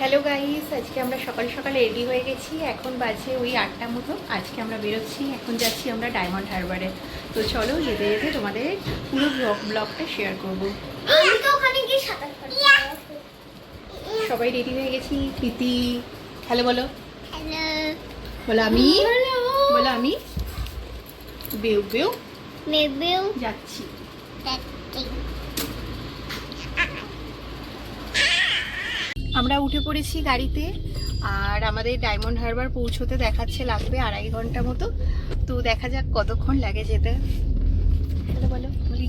Hello guys, আজকে আমরা সকাল সকালে রেডি হয়ে গেছি। এখন বাজে ওই 8টার মতো। আজকে আমরা বেরোচ্ছি, এখন যাচ্ছি আমরা ডায়মন্ড হারবারে। তো চলো যেতে যেতে তোমাদের পুরো ব্লগটা শেয়ার করবো। সবাই রেডি হয়ে গেছি। প্রীতি হ্যালো বলো। বলো আমি বলো আমি বেউ বেউ বেউ যাচ্ছি। আমরা উঠে পড়েছি গাড়িতে, আর আমাদের ডায়মন্ড হারবার পৌঁছতে দেখাচ্ছে লাগবে 2.5 ঘন্টা মতো। তো দেখা যাক কতক্ষণ লাগে যেতে। বলো বলি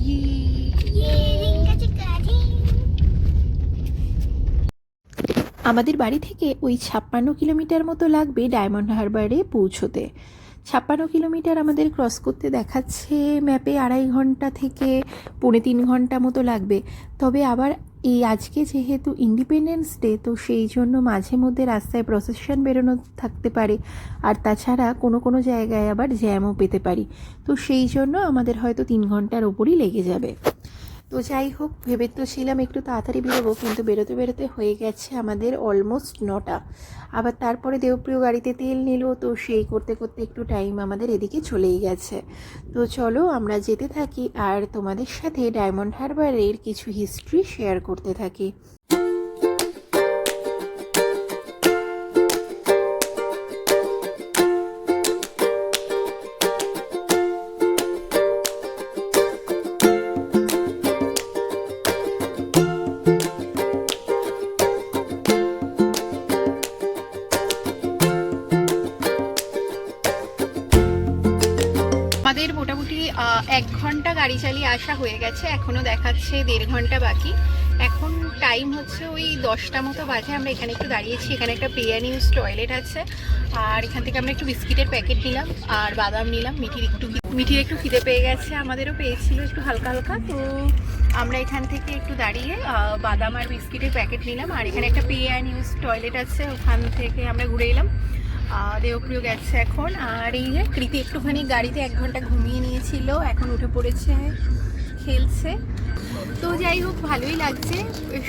আমাদের বাড়ি থেকে ওই 56 কিলোমিটার মতো লাগবে ডায়মন্ড হারবারে পৌঁছতে। 56 কিলোমিটার আমাদের ক্রস করতে দেখাচ্ছে ম্যাপে 2.5 ঘন্টা থেকে 3.25 ঘন্টা মতো লাগবে। তবে আবার এই আজকে যেহেতু ইন্ডিপেন্ডেন্স ডে, তো সেই জন্য মাঝে মধ্যে রাস্তায় প্রসেশন বেরোনো থাকতে পারে, আর তাছাড়া কোনো কোনো জায়গায় আবার জ্যামও পেতে পারি। তো সেই জন্য আমাদের হয়তো 3 ঘন্টার ওপরই লেগে যাবে। তো যাই হোক, ভেবে তো ছিলাম একটু তাড়াতাড়ি বেরোবো, কিন্তু বেরোতে বেরোতে হয়ে গেছে আমাদের অলমোস্ট 9টা। আবার তারপরে দেবপ্রিয় গাড়িতে তেল নিল, তো সেই করতে করতে একটু টাইম আমাদের এদিকে চলেই গেছে। তো চলো আমরা যেতে থাকি আর তোমাদের সাথে ডায়মন্ড হারবারের কিছু হিস্ট্রি শেয়ার করতে থাকি। আমাদের মোটামুটি 1 ঘন্টা গাড়ি চালিয়ে আসা হয়ে গেছে, এখনও দেখাচ্ছে 1.5 ঘন্টা বাকি। এখন টাইম হচ্ছে ওই 10টা মতো বাজে। আমরা এখানে একটু দাঁড়িয়েছি, এখানে একটা পে অ্যান্ড ইউজ টয়লেট আছে, আর এখান থেকে আমরা একটু বিস্কিটের প্যাকেট নিলাম আর বাদাম নিলাম। মিঠির একটু খিদে পেয়ে গেছে, আমাদেরও পেয়েছিল একটু হালকা হালকা। তো আমরা এখান থেকে একটু দাঁড়িয়ে বাদাম আর বিস্কিটের প্যাকেট নিলাম, আর এখানে একটা পে অ্যান্ড ইউজ টয়লেট আছে, ওখান থেকে আমরা ঘুরে এলাম। দেবপ্রিয় গেছে এখন, আর এই যে কৃতি একটুখানি গাড়িতে 1 ঘন্টা ঘুমিয়ে নিয়েছিল, এখন উঠে পড়েছে, খেলছে। তো যাই হোক, ভালোই লাগছে।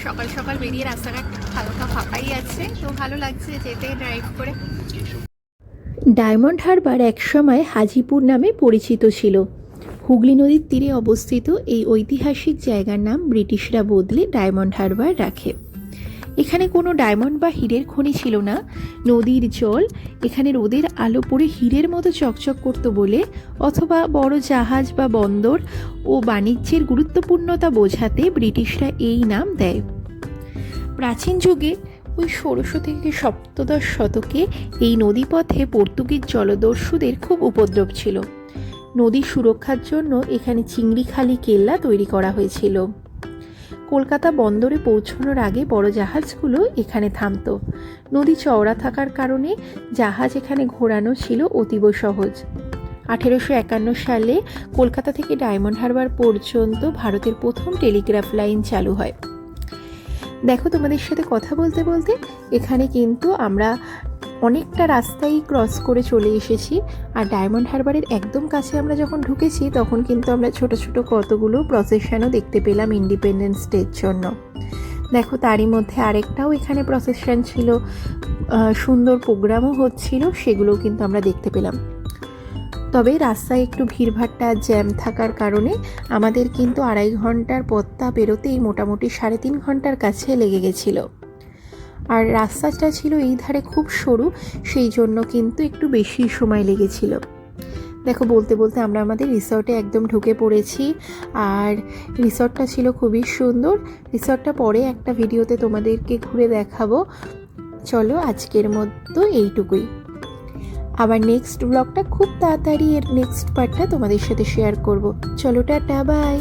সকাল সকাল বেরিয়ে রাস্তাঘাট হালকা ফাঁকাই আছে, তো ভালো লাগছে যেতে ড্রাইভ করে। ডায়মন্ড হারবার একসময় হাজিপুর নামে পরিচিত ছিল। হুগলি নদীর তীরে অবস্থিত এই ঐতিহাসিক জায়গার নাম ব্রিটিশরা বদলে ডায়মন্ড হারবার রাখে। এখানে কোনো ডায়মন্ড বা হীরের খনি ছিল না। নদীর জল এখানে রোদের আলো পড়ে হীরের মতো চকচক করত বলে, অথবা বড় জাহাজ বা বন্দর ও বাণিজ্যের গুরুত্বপূর্ণতা বোঝাতে ব্রিটিশরা এই নাম দেয়। প্রাচীন যুগে ওই 1600 থেকে 17 শতকে এই নদীপথে পর্তুগিজ জলদস্যুদের খুব উপদ্রব ছিল। নদী সুরক্ষার জন্য এখানে চিংড়িখালি কেল্লা তৈরি করা হয়েছিল। কলকাতা বন্দরে পৌঁছানোর আগে বড় জাহাজগুলো এখানে থামত। নদী চওড়া থাকার কারণে জাহাজ এখানে ঘোরানো ছিল অতীব সহজ। 1851 সালে কলকাতা থেকে ডায়মন্ড হারবার পর্যন্ত ভারতের প্রথম টেলিগ্রাফ লাইন চালু হয়। দেখো, তোমাদের সাথে কথা বলতে বলতে এখানে কিন্তু আমরা অনেকটা রাস্তাই ক্রস করে চলে এসেছি। আর ডায়মন্ড হারবারের একদম কাছে আমরা যখন ঢুকেছি, তখন কিন্তু আমরা ছোট ছোট কতগুলো প্রসেশনও দেখতে পেলাম ইন্ডিপেন্ডেন্স ডের জন্য। দেখো, তারই মধ্যে আরেকটাও এখানে প্রসেশন ছিল, সুন্দর প্রোগ্রামও হচ্ছিল, সেগুলোও কিন্তু আমরা দেখতে পেলাম। তবে রাস্তায় একটু ভিড়ভাট্টা জ্যাম থাকার কারণে আমাদের কিন্তু 2.5 ঘন্টার পথটা বেরোতেই মোটামুটি 3.5 ঘন্টার কাছে লেগে গেছিলো। আর রাস্তাটা ছিল এই ধারে খুব সরু, সেই জন্য কিন্তু একটু বেশি সময় লেগেছিল। দেখো, বলতে বলতে আমরা আমাদের রিসর্টে একদম ঢুকে পড়েছি, আর রিসর্টটা ছিল খুবই সুন্দর। রিসর্টটা পরে একটা ভিডিওতে তোমাদেরকে ঘুরে দেখাবো। চলো, আজকের মতো এইটুকুই। আবার নেক্সট ব্লগটা খুব তাড়াতাড়ি, এর নেক্সট পার্টটা তোমাদের সাথে শেয়ার করব। চলো, টাটা, বাই।